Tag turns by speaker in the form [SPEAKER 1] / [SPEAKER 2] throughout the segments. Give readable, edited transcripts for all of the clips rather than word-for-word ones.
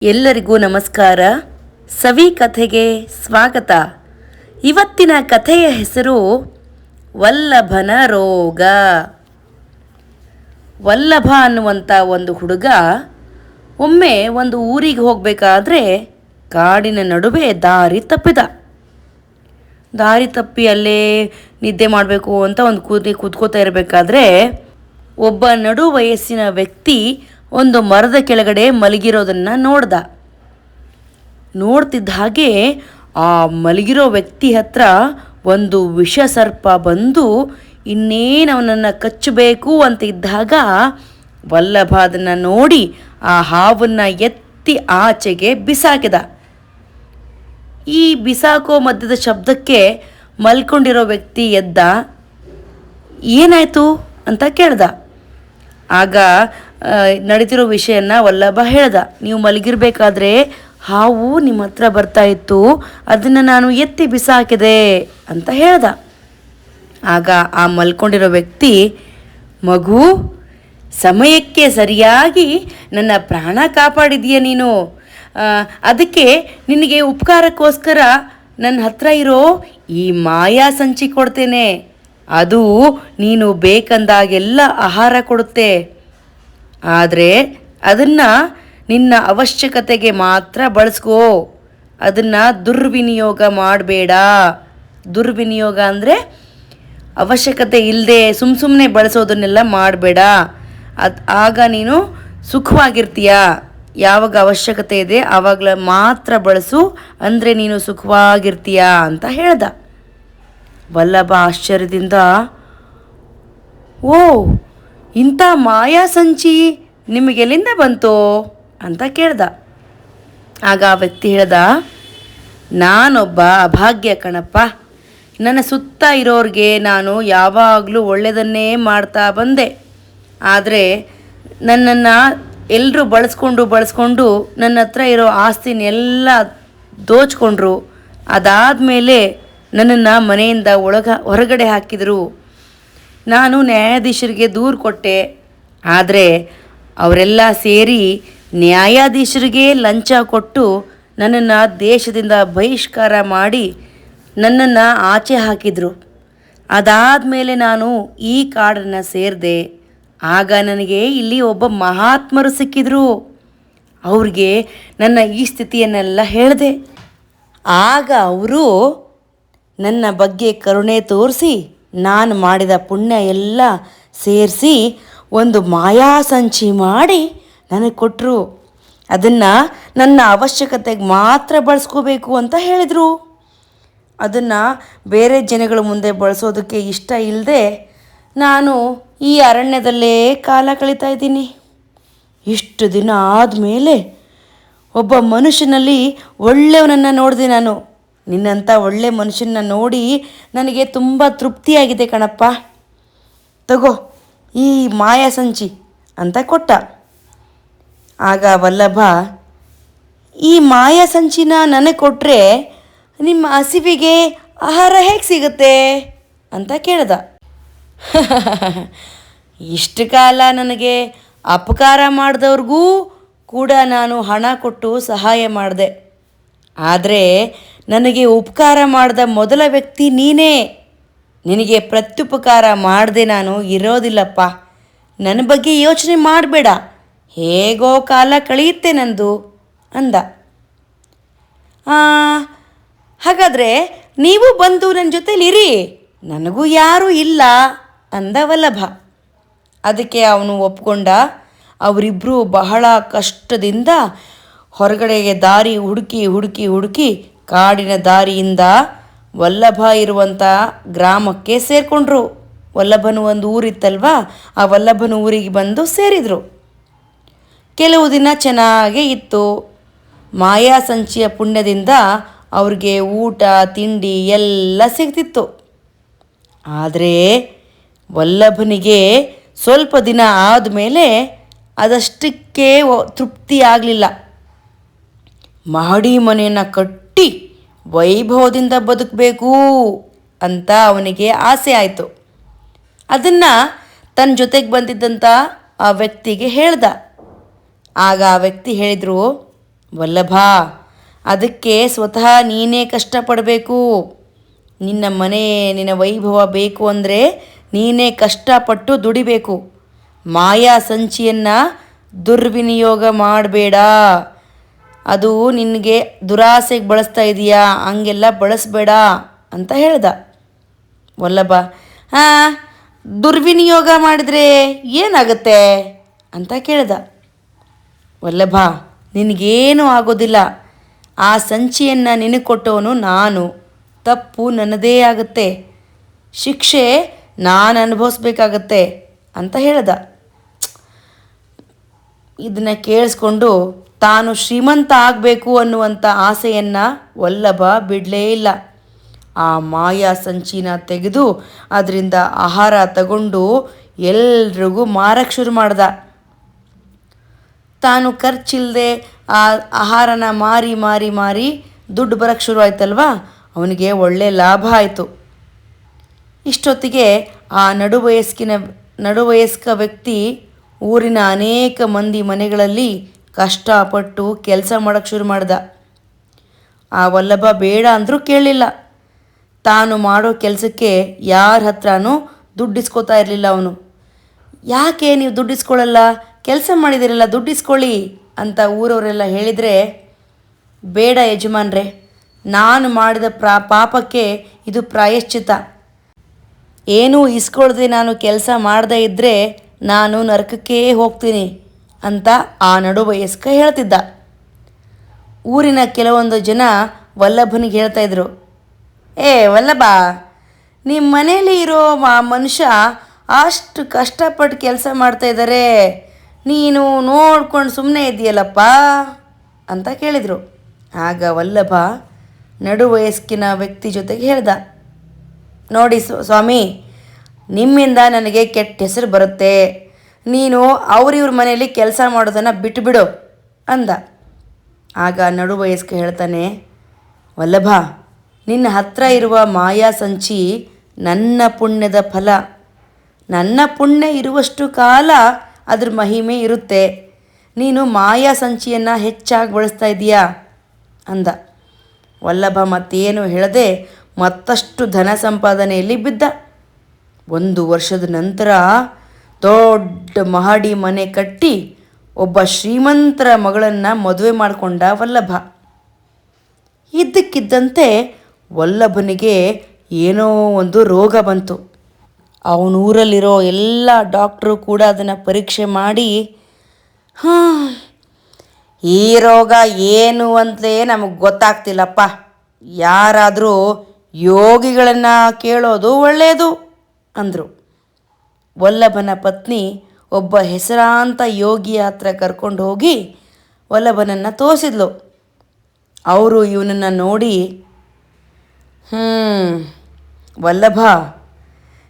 [SPEAKER 1] ಎಲ್ಲರಿಗೂ ನಮಸ್ಕಾರ. ಸವಿ ಕಥೆಗೆ ಸ್ವಾಗತ. ಇವತ್ತಿನ ಕಥೆಯ ಹೆಸರು ವಲ್ಲಭನ ರೋಗ. ವಲ್ಲಭ ಅನ್ನುವಂಥ ಒಂದು ಹುಡುಗ ಒಮ್ಮೆ ಒಂದು ಊರಿಗೆ ಹೋಗಬೇಕಾದ್ರೆ ಕಾಡಿನ ನಡುವೆ ದಾರಿ ತಪ್ಪಿ ಅಲ್ಲೇ ನಿದ್ದೆ ಮಾಡಬೇಕು ಅಂತ ಒಂದು ಕೂತ್ಕೋತಾ ಇರಬೇಕಾದ್ರೆ ಒಬ್ಬ ನಡು ವಯಸ್ಸಿನ ವ್ಯಕ್ತಿ ಒಂದು ಮರದ ಕೆಳಗಡೆ ಮಲಗಿರೋದನ್ನು ನೋಡ್ತಿದ್ದ ಹಾಗೆ ಆ ಮಲಗಿರೋ ವ್ಯಕ್ತಿ ಹತ್ರ ಒಂದು ವಿಷಸರ್ಪ ಬಂದು ಇನ್ನೇನು ಅವನನ್ನು ಕಚ್ಚಬೇಕು ಅಂತ ಇದ್ದಾಗ ವಲ್ಲಭ ಅದನ್ನು ನೋಡಿ ಆ ಹಾವನ್ನು ಎತ್ತಿ ಆಚೆಗೆ ಬಿಸಾಕಿದ. ಈ ಬಿಸಾಕೋ ಮಧ್ಯದ ಶಬ್ದಕ್ಕೆ ಮಲ್ಕೊಂಡಿರೋ ವ್ಯಕ್ತಿ ಎದ್ದ. ಏನಾಯಿತು ಅಂತ ಕೇಳ್ದ. ಆಗ ನಡೀತಿರೋ ವಿಷಯನ ವಲ್ಲಭ ಹೇಳ್ದ. ನೀವು ಮಲಗಿರ್ಬೇಕಾದ್ರೆ ಹಾವು ನಿಮ್ಮ ಹತ್ರ ಬರ್ತಾ ಇತ್ತು, ಅದನ್ನು ನಾನು ಎತ್ತಿ ಬಿಸಾಕಿದೆ ಅಂತ ಹೇಳ್ದ. ಆಗ ಆ ಮಲ್ಕೊಂಡಿರೋ ವ್ಯಕ್ತಿ, ಮಗು, ಸಮಯಕ್ಕೆ ಸರಿಯಾಗಿ ನನ್ನ ಪ್ರಾಣ ಕಾಪಾಡಿದೀಯ ನೀನು. ಅದಕ್ಕೆ ನಿನಗೆ ಉಪಕಾರಕ್ಕೋಸ್ಕರ ನನ್ನ ಹತ್ರ ಇರೋ ಈ ಮಾಯಾ ಸಂಚಿ ಕೊಡ್ತೇನೆ. ಅದು ನೀನು ಬೇಕಂದಾಗೆಲ್ಲ ಆಹಾರ ಕೊಡುತ್ತೆ. ಆದರೆ ಅದನ್ನು ನಿನ್ನ ಅವಶ್ಯಕತೆಗೆ ಮಾತ್ರ ಬಳಸ್ಕೋ. ಅದನ್ನು ದುರ್ವಿನಿಯೋಗ ಮಾಡಬೇಡ. ದುರ್ವಿನಿಯೋಗ ಅಂದರೆ ಅವಶ್ಯಕತೆ ಇಲ್ಲದೆ ಸುಮ್ಮನೆ ಬಳಸೋದನ್ನೆಲ್ಲ ಮಾಡಬೇಡ. ಆಗ ನೀನು ಸುಖವಾಗಿರ್ತೀಯ. ಯಾವಾಗ ಅವಶ್ಯಕತೆ ಇದೆ ಆವಾಗಲ ಮಾತ್ರ ಬಳಸು, ಅಂದರೆ ನೀನು ಸುಖವಾಗಿರ್ತೀಯ ಅಂತ ಹೇಳ್ದ. ವಲ್ಲಭ ಆಶ್ಚರ್ಯದಿಂದ, ಓ, ಇಂಥ ಮಾಯಾ ಸಂಚಿ ನಿಮಗೆಲ್ಲಿಂದ ಬಂತೋ ಅಂತ ಕೇಳ್ದ. ಆಗ ಆ ವ್ಯಕ್ತಿ ಹೇಳ್ದ, ನಾನೊಬ್ಬ ಅಭಾಗ್ಯ ಕಣಪ್ಪ. ನನ್ನ ಸುತ್ತ ಇರೋರಿಗೆ ನಾನು ಯಾವಾಗಲೂ ಒಳ್ಳೆಯದನ್ನೇ ಮಾಡ್ತಾ ಬಂದೆ. ಆದರೆ ನನ್ನನ್ನು ಎಲ್ಲರೂ ಬಳಸ್ಕೊಂಡು ನನ್ನ ಹತ್ರ ಇರೋ ಆಸ್ತಿನೆಲ್ಲ ದೋಚ್ಕೊಂಡ್ರು. ಅದಾದಮೇಲೆ ನನ್ನನ್ನು ಮನೆಯಿಂದ ಹೊರಗಡೆ ಹಾಕಿದರು. ನಾನು ನ್ಯಾಯಾಧೀಶರಿಗೆ ದೂರು ಕೊಟ್ಟೆ. ಆದರೆ ಅವರೆಲ್ಲ ಸೇರಿ ನ್ಯಾಯಾಧೀಶರಿಗೆ ಲಂಚ ಕೊಟ್ಟು ನನ್ನನ್ನು ದೇಶದಿಂದ ಬಹಿಷ್ಕಾರ ಮಾಡಿ ನನ್ನನ್ನು ಆಚೆ ಹಾಕಿದರು. ಅದಾದಮೇಲೆ ನಾನು ಈ ಕಾಡನ್ನು ಸೇರಿದೆ. ಆಗ ನನಗೆ ಇಲ್ಲಿ ಒಬ್ಬ ಮಹಾತ್ಮರು ಸಿಕ್ಕಿದ್ರು. ಅವ್ರಿಗೆ ನನ್ನ ಈ ಸ್ಥಿತಿಯನ್ನೆಲ್ಲ ಹೇಳಿದೆ. ಆಗ ಅವರು ನನ್ನ ಬಗ್ಗೆ ಕರುಣೆ ತೋರಿಸಿ ನಾನು ಮಾಡಿದ ಪುಣ್ಯ ಎಲ್ಲ ಸೇರಿಸಿ ಒಂದು ಮಾಯಾ ಸಂಚಿ ಮಾಡಿ ನನಗೆ ಕೊಟ್ಟರು. ಅದನ್ನು ನನ್ನ ಅವಶ್ಯಕತೆಗೆ ಮಾತ್ರ ಬಳಸ್ಕೋಬೇಕು ಅಂತ ಹೇಳಿದರು. ಅದನ್ನು ಬೇರೆ ಜನಗಳ ಮುಂದೆ ಬಳಸೋದಕ್ಕೆ ಇಷ್ಟ ಇಲ್ಲದೆ ನಾನು ಈ ಅರಣ್ಯದಲ್ಲೇ ಕಾಲ ಕಳೀತಾ ಇದ್ದೀನಿ. ಇಷ್ಟು ದಿನ ಆದಮೇಲೆ ಒಬ್ಬ ಮನುಷ್ಯನಲ್ಲಿ ಒಳ್ಳೆಯವನನ್ನು ನೋಡಿದೆ ನಾನು. ನಿನ್ನಂಥ ಒಳ್ಳೆ ಮನುಷ್ಯನ ನೋಡಿ ನನಗೆ ತುಂಬ ತೃಪ್ತಿಯಾಗಿದೆ ಕಣಪ್ಪ. ತಗೋ ಈ ಮಾಯಾ ಸಂಚಿ ಅಂತ ಕೊಟ್ಟ. ಆಗ ವಲ್ಲಭ, ಈ ಮಾಯಾ ಸಂಚಿನ ನನಗೆ ಕೊಟ್ಟರೆ ನಿಮ್ಮ ಹಸಿವಿಗೆ ಆಹಾರ ಹೇಗೆ ಸಿಗುತ್ತೆ ಅಂತ ಕೇಳ್ದ. ಇಷ್ಟು ಕಾಲ ನನಗೆ ಅಪಕಾರ ಮಾಡಿದವ್ರಿಗೂ ಕೂಡ ನಾನು ಹಣ ಕೊಟ್ಟು ಸಹಾಯ ಮಾಡಿದೆ. ಆದರೆ ನನಗೆ ಉಪಕಾರ ಮಾಡಿದ ಮೊದಲ ವ್ಯಕ್ತಿ ನೀನೇ. ನಿನಗೆ ಪ್ರತ್ಯುಪಕಾರ ಮಾಡದೆ ನಾನು ಇರೋದಿಲ್ಲಪ್ಪ. ನನ್ನ ಬಗ್ಗೆ ಯೋಚನೆ ಮಾಡಬೇಡ. ಹೇಗೋ ಕಾಲ ಕಳೆಯುತ್ತೆ ನಂದು ಅಂದ. ಹಾಗಾದರೆ ನೀವು ಬಂದು ನನ್ನ ಜೊತೆಲಿರಿ, ನನಗೂ ಯಾರೂ ಇಲ್ಲ ಅಂದ ವಲ್ಲಭ. ಅದಕ್ಕೆ ಅವನು ಒಪ್ಕೊಂಡ. ಅವರಿಬ್ಬರು ಬಹಳ ಕಷ್ಟದಿಂದ ಹೊರಗಡೆಗೆ ದಾರಿ ಹುಡುಕಿ ಕಾಡಿನ ದಾರಿಯಿಂದ ವಲ್ಲಭ ಇರುವಂಥ ಗ್ರಾಮಕ್ಕೆ ಸೇರಿಕೊಂಡ್ರು. ವಲ್ಲಭನ ಒಂದು ಊರಿತ್ತಲ್ವ, ಆ ವಲ್ಲಭನ ಊರಿಗೆ ಬಂದು ಸೇರಿದರು. ಕೆಲವು ದಿನ ಚೆನ್ನಾಗೇ ಇತ್ತು. ಮಾಯಾ ಸಂಚಿಯ ಪುಣ್ಯದಿಂದ ಅವ್ರಿಗೆ ಊಟ ತಿಂಡಿ ಎಲ್ಲ ಸಿಗ್ತಿತ್ತು. ಆದರೆ ವಲ್ಲಭನಿಗೆ ಸ್ವಲ್ಪ ದಿನ ಆದಮೇಲೆ ಅದಷ್ಟಕ್ಕೆ ತೃಪ್ತಿ ಆಗಲಿಲ್ಲ. ಮಹಡಿ ಮನೆಯನ್ನು ಕಟ್ಟಿ ವೈಭವದಿಂದ ಬದುಕಬೇಕು ಅಂತ ಅವನಿಗೆ ಆಸೆ ಆಯಿತು. ಅದನ್ನು ತನ್ನ ಜೊತೆಗೆ ಬಂದಿದ್ದಂಥ ಆ ವ್ಯಕ್ತಿಗೆ ಹೇಳ್ದ. ಆಗ ಆ ವ್ಯಕ್ತಿ ಹೇಳಿದರು, ವಲ್ಲಭ, ಅದಕ್ಕೆ ಸ್ವತಃ ನೀನೇ ಕಷ್ಟಪಡಬೇಕು. ನಿನ್ನ ಮನೆ, ನಿನ್ನ ವೈಭವ ಬೇಕು ಅಂದರೆ ನೀನೇ ಕಷ್ಟಪಟ್ಟು ದುಡಿಬೇಕು. ಮಾಯಾ ಸಂಚಿಯನ್ನು ದುರ್ವಿನಿಯೋಗ ಮಾಡಬೇಡ. ಅದು ನಿನಗೆ ದುರಾಸೆಗೆ ಬಳಸ್ತಾ ಇದೆಯಾ, ಹಂಗೆಲ್ಲ ಬಳಸಬೇಡ ಅಂತ ಹೇಳ್ದ. ವಲ್ಲಭ, ಹಾಂ, ದುರ್ವಿನಿಯೋಗ ಮಾಡಿದರೆ ಏನಾಗುತ್ತೆ ಅಂತ ಕೇಳ್ದ. ವಲ್ಲಭ, ನಿನಗೇನೂ ಆಗೋದಿಲ್ಲ. ಆ ಸಂಚಿಯನ್ನು ನಿನಗೆ ಕೊಟ್ಟವನು ನಾನು. ತಪ್ಪು ನನ್ನದೇ ಆಗುತ್ತೆ, ಶಿಕ್ಷೆ ನಾನು ಅನುಭವಿಸ್ಬೇಕಾಗತ್ತೆ ಅಂತ ಹೇಳ್ದ. ಇದನ್ನು ಕೇಳಿಸ್ಕೊಂಡು ತಾನು ಶ್ರೀಮಂತ ಆಗಬೇಕು ಅನ್ನುವಂಥ ಆಸೆಯನ್ನು ವಲ್ಲಭ ಬಿಡಲೇ ಇಲ್ಲ. ಆ ಮಾಯಾ ಸಂಚಿನ ತೆಗೆದು ಅದರಿಂದ ಆಹಾರ ತಗೊಂಡು ಎಲ್ರಿಗೂ ಮಾರಕ್ಕೆ ಶುರು ಮಾಡ್ದ. ತಾನು ಖರ್ಚಿಲ್ಲದೆ ಆ ಆಹಾರನ ಮಾರಿ ಮಾರಿ ಮಾರಿ ದುಡ್ಡು ಬರೋಕ್ಕೆ ಶುರು ಆಯ್ತಲ್ವ, ಅವನಿಗೆ ಒಳ್ಳೆ ಲಾಭ ಆಯಿತು. ಇಷ್ಟೊತ್ತಿಗೆ ಆ ನಡುವಯಸ್ಕ ವ್ಯಕ್ತಿ ಊರಿನ ಅನೇಕ ಮಂದಿ ಮನೆಗಳಲ್ಲಿ ಕಷ್ಟಪಟ್ಟು ಕೆಲಸ ಮಾಡೋಕ್ಕೆ ಶುರು ಮಾಡ್ದ. ಆ ವಲ್ಲಭ ಬೇಡ ಅಂದರೂ ಕೇಳಲಿಲ್ಲ. ತಾನು ಮಾಡೋ ಕೆಲಸಕ್ಕೆ ಯಾರ ಹತ್ರನೂ ದುಡ್ಡಿಸ್ಕೋತಾ ಇರಲಿಲ್ಲ ಅವನು. ಯಾಕೆ ನೀವು ದುಡ್ಡಿಸ್ಕೊಳ್ಳಲ್ಲ, ಕೆಲಸ ಮಾಡಿದಿರಲ್ಲ, ದುಡ್ಡಿಸ್ಕೊಳ್ಳಿ ಅಂತ ಊರವರೆಲ್ಲ ಹೇಳಿದರೆ, ಬೇಡ ಯಜಮಾನ್ರೆ, ನಾನು ಮಾಡಿದ ಪಾಪಕ್ಕೆ ಇದು ಪ್ರಾಯಶ್ಚಿತ. ಏನೂ ಇಸ್ಕೊಳ್ದೆ ನಾನು ಕೆಲಸ ಮಾಡದೇ ಇದ್ದರೆ ನಾನು ನರಕಕ್ಕೇ ಹೋಗ್ತೀನಿ ಅಂತ ಆ ನಡುವಯಸ್ಕ ಹೇಳ್ತಿದ್ದ. ಊರಿನ ಕೆಲವೊಂದು ಜನ ವಲ್ಲಭನಿಗೆ ಹೇಳ್ತಾಯಿದ್ರು, ವಲ್ಲಭ, ನಿಮ್ಮ ಮನೇಲಿ ಇರೋ ಮನುಷ್ಯ ಅಷ್ಟು ಕಷ್ಟಪಟ್ಟು ಕೆಲಸ ಮಾಡ್ತಾಯಿದ್ದಾರೆ, ನೀನು ನೋಡ್ಕೊಂಡು ಸುಮ್ಮನೆ ಇದೆಯಲ್ಲಪ್ಪ ಅಂತ ಕೇಳಿದರು. ಆಗ ವಲ್ಲಭ ನಡುವಯಸ್ಕಿನ ವ್ಯಕ್ತಿ ಜೊತೆಗೆ ಹೇಳ್ದ, ನೋಡಿ ಸ್ವಾಮಿ, ನಿಮ್ಮಿಂದ ನನಗೆ ಕೆಟ್ಟ ಹೆಸರು ಬರುತ್ತೆ, ನೀನು ಅವ್ರಿವ್ರ ಮನೆಯಲ್ಲಿ ಕೆಲಸ ಮಾಡೋದನ್ನು ಬಿಟ್ಟುಬಿಡು ಅಂದ. ಆಗ ನಡುವಯಸ್ಕ ಹೇಳ್ತಾನೆ, ವಲ್ಲಭ, ನಿನ್ನ ಹತ್ರ ಇರುವ ಮಾಯಾ ಸಂಚಿ ನನ್ನ ಪುಣ್ಯದ ಫಲ. ನನ್ನ ಪುಣ್ಯ ಇರುವಷ್ಟು ಕಾಲ ಅದ್ರ ಮಹಿಮೆ ಇರುತ್ತೆ. ನೀನು ಮಾಯಾ ಸಂಚಿಯನ್ನು ಹೆಚ್ಚಾಗಿ ಬಳಸ್ತಾ ಇದೀಯಾ ಅಂದ. ವಲ್ಲಭ ಮತ್ತೇನು ಹೇಳದೆ ಮತ್ತಷ್ಟು ಧನ ಸಂಪಾದನೆಯಲ್ಲಿ ಬಿದ್ದ. 1 ವರ್ಷದ ನಂತರ ದೊಡ್ಡ ಮಹಡಿ ಮನೆ ಕಟ್ಟಿ ಒಬ್ಬ ಶ್ರೀಮಂತರ ಮಗಳನ್ನು ಮದುವೆ ಮಾಡಿಕೊಂಡ ವಲ್ಲಭ. ಇದ್ದಕ್ಕಿದ್ದಂತೆ ವಲ್ಲಭನಿಗೆ ಏನೋ ಒಂದು ರೋಗ ಬಂತು. ಅವನೂರಲ್ಲಿರೋ ಎಲ್ಲ ಡಾಕ್ಟ್ರು ಕೂಡ ಅದನ್ನು ಪರೀಕ್ಷೆ ಮಾಡಿ, ಈ ರೋಗ ಏನು ಅಂತಲೇ ನಮಗೆ ಗೊತ್ತಾಗ್ತಿಲ್ಲಪ್ಪ, ಯಾರಾದರೂ ಯೋಗಿಗಳನ್ನು ಕೇಳೋದು ಒಳ್ಳೆಯದು ಅಂದರು. ವಲ್ಲಭನ ಪತ್ನಿ ಒಬ್ಬ ಹೆಸರಾಂತ ಯೋಗಿಯ ಹತ್ರ ಕರ್ಕೊಂಡು ಹೋಗಿ ವಲ್ಲಭನನ್ನು ತೋರಿಸಿದ್ಲು. ಅವರು ಇವನನ್ನು ನೋಡಿ, ವಲ್ಲಭ,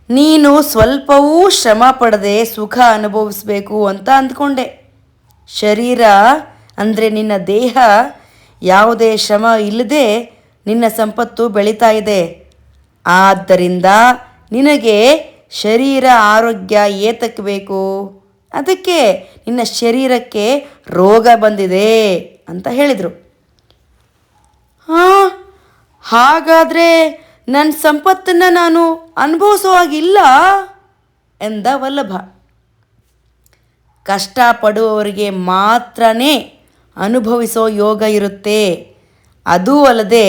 [SPEAKER 1] ನೀನು ಸ್ವಲ್ಪವೂ ಶ್ರಮ ಪಡದೆ ಸುಖ ಅನುಭವಿಸಬೇಕು ಅಂತ ಅಂದ್ಕೊಂಡೆ. ಶರೀರ ಅಂದರೆ ನಿನ್ನ ದೇಹ ಯಾವುದೇ ಶ್ರಮ ಇಲ್ಲದೆ ನಿನ್ನ ಸಂಪತ್ತು ಬೆಳೀತಾ ಇದೆ. ಆದ್ದರಿಂದ ನಿನಗೆ ಶರೀರ ಆರೋಗ್ಯ ಏತಕ್ಕೆ ಬೇಕು? ಅದಕ್ಕೆ ನಿನ್ನ ಶರೀರಕ್ಕೆ ರೋಗ ಬಂದಿದೆ ಅಂತ ಹೇಳಿದರು. ಹಾಗಾದರೆ ನನ್ನ ಸಂಪತ್ತನ್ನು ನಾನು ಅನುಭವಿಸೋ ಹಾಗಿಲ್ಲ ಎಂದ ವಲ್ಲಭ. ಕಷ್ಟಪಡುವವರಿಗೆ ಮಾತ್ರನೇ ಅನುಭವಿಸೋ ಯೋಗ ಇರುತ್ತೆ. ಅದೂ ಅಲ್ಲದೆ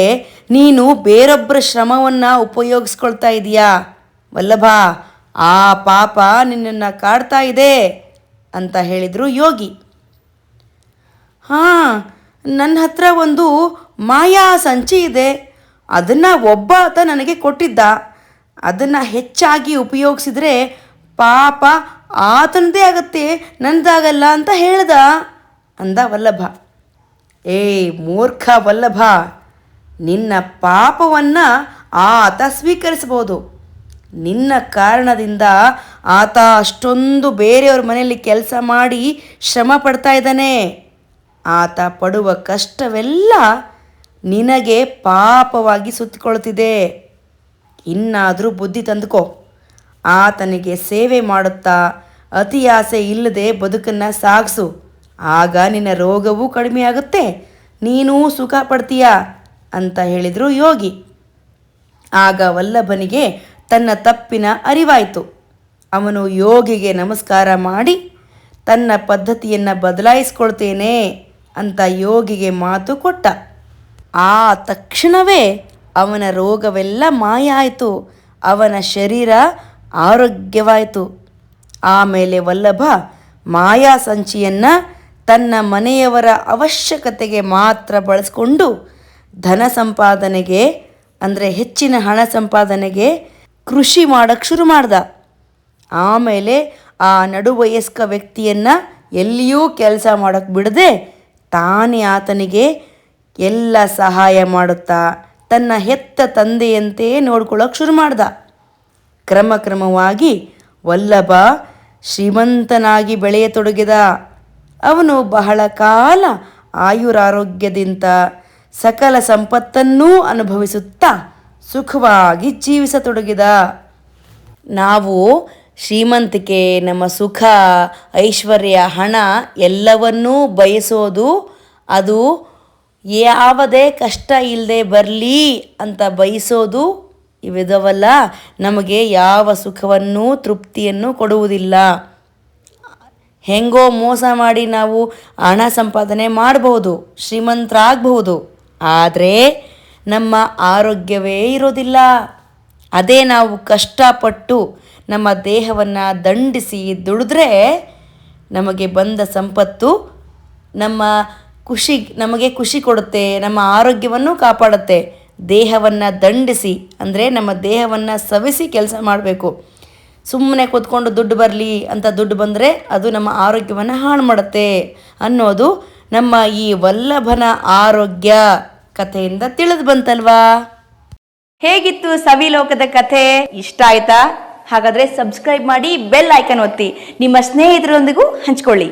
[SPEAKER 1] ನೀನು ಬೇರೊಬ್ಬರ ಶ್ರಮವನ್ನು ಉಪಯೋಗಿಸ್ಕೊಳ್ತಾ ಇದೀಯಾ ವಲ್ಲಭ, ಆ ಪಾಪ ನಿನ್ನನ್ನು ಕಾಡ್ತಾ ಇದೆ ಅಂತ ಹೇಳಿದರು ಯೋಗಿ. ನನ್ನ ಹತ್ರ ಒಂದು ಮಾಯಾ ಸಂಚಿ ಇದೆ, ಅದನ್ನು ಒಬ್ಬ ಆತ ನನಗೆ ಕೊಟ್ಟಿದ್ದ. ಅದನ್ನು ಹೆಚ್ಚಾಗಿ ಉಪಯೋಗಿಸಿದ್ರೆ ಪಾಪ ಆತನದೇ ಆಗತ್ತೆ, ನನ್ನದಾಗಲ್ಲ ಅಂತ ಹೇಳ್ದ ಅಂದ ವಲ್ಲಭ. ಮೂರ್ಖ ವಲ್ಲಭ, ನಿನ್ನ ಪಾಪವನ್ನು ಆತ ಸ್ವೀಕರಿಸಬಹುದು. ನಿನ್ನ ಕಾರಣದಿಂದ ಆತ ಅಷ್ಟೊಂದು ಬೇರೆಯವ್ರ ಮನೆಯಲ್ಲಿ ಕೆಲಸ ಮಾಡಿ ಶ್ರಮ ಪಡ್ತಾ ಇದ್ದಾನೆ. ಆತ ಪಡುವ ಕಷ್ಟವೆಲ್ಲ ನಿನಗೆ ಪಾಪವಾಗಿ ಸುತ್ತಿಕೊಳ್ತಿದೆ. ಇನ್ನಾದರೂ ಬುದ್ಧಿ ತಂದುಕೋ. ಆತನಿಗೆ ಸೇವೆ ಮಾಡುತ್ತಾ ಅತಿ ಆಸೆ ಇಲ್ಲದೆ ಬದುಕನ್ನು ಸಾಗಿಸು. ಆಗ ನಿನ್ನ ರೋಗವೂ ಕಡಿಮೆಯಾಗುತ್ತೆ, ನೀನೂ ಸುಖ ಪಡ್ತೀಯ ಅಂತ ಹೇಳಿದರು ಯೋಗಿ. ಆಗ ವಲ್ಲಭನಿಗೆ ತನ್ನ ತಪ್ಪಿನ ಅರಿವಾಯಿತು. ಅವನು ಯೋಗಿಗೆ ನಮಸ್ಕಾರ ಮಾಡಿ ತನ್ನ ಪದ್ಧತಿಯನ್ನು ಬದಲಾಯಿಸ್ಕೊಳ್ತೇನೆ ಅಂತ ಯೋಗಿಗೆ ಮಾತು ಕೊಟ್ಟ. ಆ ತಕ್ಷಣವೇ ಅವನ ರೋಗವೆಲ್ಲ ಮಾಯ ಆಯಿತು. ಅವನ ಶರೀರ ಆರೋಗ್ಯವಾಯಿತು. ಆಮೇಲೆ ವಲ್ಲಭ ಮಾಯಾ ಸಂಚಿಯನ್ನು ತನ್ನ ಮನೆಯವರ ಅವಶ್ಯಕತೆಗೆ ಮಾತ್ರ ಬಳಸ್ಕೊಂಡು ಧನ ಸಂಪಾದನೆಗೆ, ಅಂದರೆ ಹೆಚ್ಚಿನ ಹಣ ಸಂಪಾದನೆಗೆ ಕೃಷಿ ಮಾಡೋಕ್ಕೆ ಶುರು ಮಾಡ್ದ. ಆಮೇಲೆ ಆ ನಡುವಯಸ್ಕ ವ್ಯಕ್ತಿಯನ್ನು ಎಲ್ಲಿಯೂ ಕೆಲಸ ಮಾಡೋಕ್ಕೆ ಬಿಡದೆ ತಾನೇ ಆತನಿಗೆ ಎಲ್ಲ ಸಹಾಯ ಮಾಡುತ್ತಾ ತನ್ನ ಹೆತ್ತ ತಂದೆಯಂತೆ ನೋಡ್ಕೊಳ್ಳೋಕೆ ಶುರು ಮಾಡ್ದ. ಕ್ರಮಕ್ರಮವಾಗಿ ವಲ್ಲಭ ಶ್ರೀಮಂತನಾಗಿ ಬೆಳೆಯತೊಡಗಿದ. ಅವನು ಬಹಳ ಕಾಲ ಆಯುರಾರೋಗ್ಯದಿಂದ ಸಕಲ ಸಂಪತ್ತನ್ನೂ ಅನುಭವಿಸುತ್ತಾ ಸುಖವಾಗಿ ಜೀವಿಸತೊಡಗಿದ. ನಾವು ಶ್ರೀಮಂತಿಕೆ, ನಮ್ಮ ಸುಖ, ಐಶ್ವರ್ಯ, ಹಣ ಎಲ್ಲವನ್ನೂ ಬಯಸೋದು, ಅದು ಯಾವುದೇ ಕಷ್ಟ ಇಲ್ಲದೆ ಬರಲಿ ಅಂತ ಬಯಸೋದು ಇವಿದವಲ್ಲ ನಮಗೆ ಯಾವ ಸುಖವನ್ನೂ ತೃಪ್ತಿಯನ್ನು ಕೊಡುವುದಿಲ್ಲ. ಹೆಂಗೋ ಮೋಸ ಮಾಡಿ ನಾವು ಹಣ ಸಂಪಾದನೆ ಮಾಡಬಹುದು, ಶ್ರೀಮಂತರಾಗಬಹುದು, ಆದರೆ ನಮ್ಮ ಆರೋಗ್ಯವೇ ಇರೋದಿಲ್ಲ. ಅದೇ ನಾವು ಕಷ್ಟಪಟ್ಟು ನಮ್ಮ ದೇಹವನ್ನು ದಂಡಿಸಿ ದುಡಿದ್ರೆ ನಮಗೆ ಬಂದ ಸಂಪತ್ತು ನಮಗೆ ಖುಷಿ ಕೊಡುತ್ತೆ, ನಮ್ಮ ಆರೋಗ್ಯವನ್ನು ಕಾಪಾಡುತ್ತೆ. ದೇಹವನ್ನು ದಂಡಿಸಿ ಅಂದರೆ ನಮ್ಮ ದೇಹವನ್ನು ಸವಿಸಿ ಕೆಲಸ ಮಾಡಬೇಕು. ಸುಮ್ಮನೆ ಕೂತ್ಕೊಂಡು ದುಡ್ಡು ಬರಲಿ ಅಂತ ದುಡ್ಡು ಬಂದರೆ ಅದು ನಮ್ಮ ಆರೋಗ್ಯವನ್ನು ಹಾಳು ಮಾಡುತ್ತೆ ಅನ್ನೋದು ನಮ್ಮ ಈ ವಲ್ಲಭನ ಆರೋಗ್ಯ ಕಥೆಯಿಂದ ತಿಳಿದು ಬಂತಲ್ವಾ? ಹೇಗಿತ್ತು ಸವಿಲೋಕದ ಕಥೆ? ಇಷ್ಟ ಆಯ್ತಾ? ಹಾಗಾದರೆ ಸಬ್ಸ್ಕ್ರೈಬ್ ಮಾಡಿ, ಬೆಲ್ ಐಕನ್ ಒತ್ತಿ, ನಿಮ್ಮ ಸ್ನೇಹಿತರೊಂದಿಗೂ ಹಂಚ್ಕೊಳ್ಳಿ.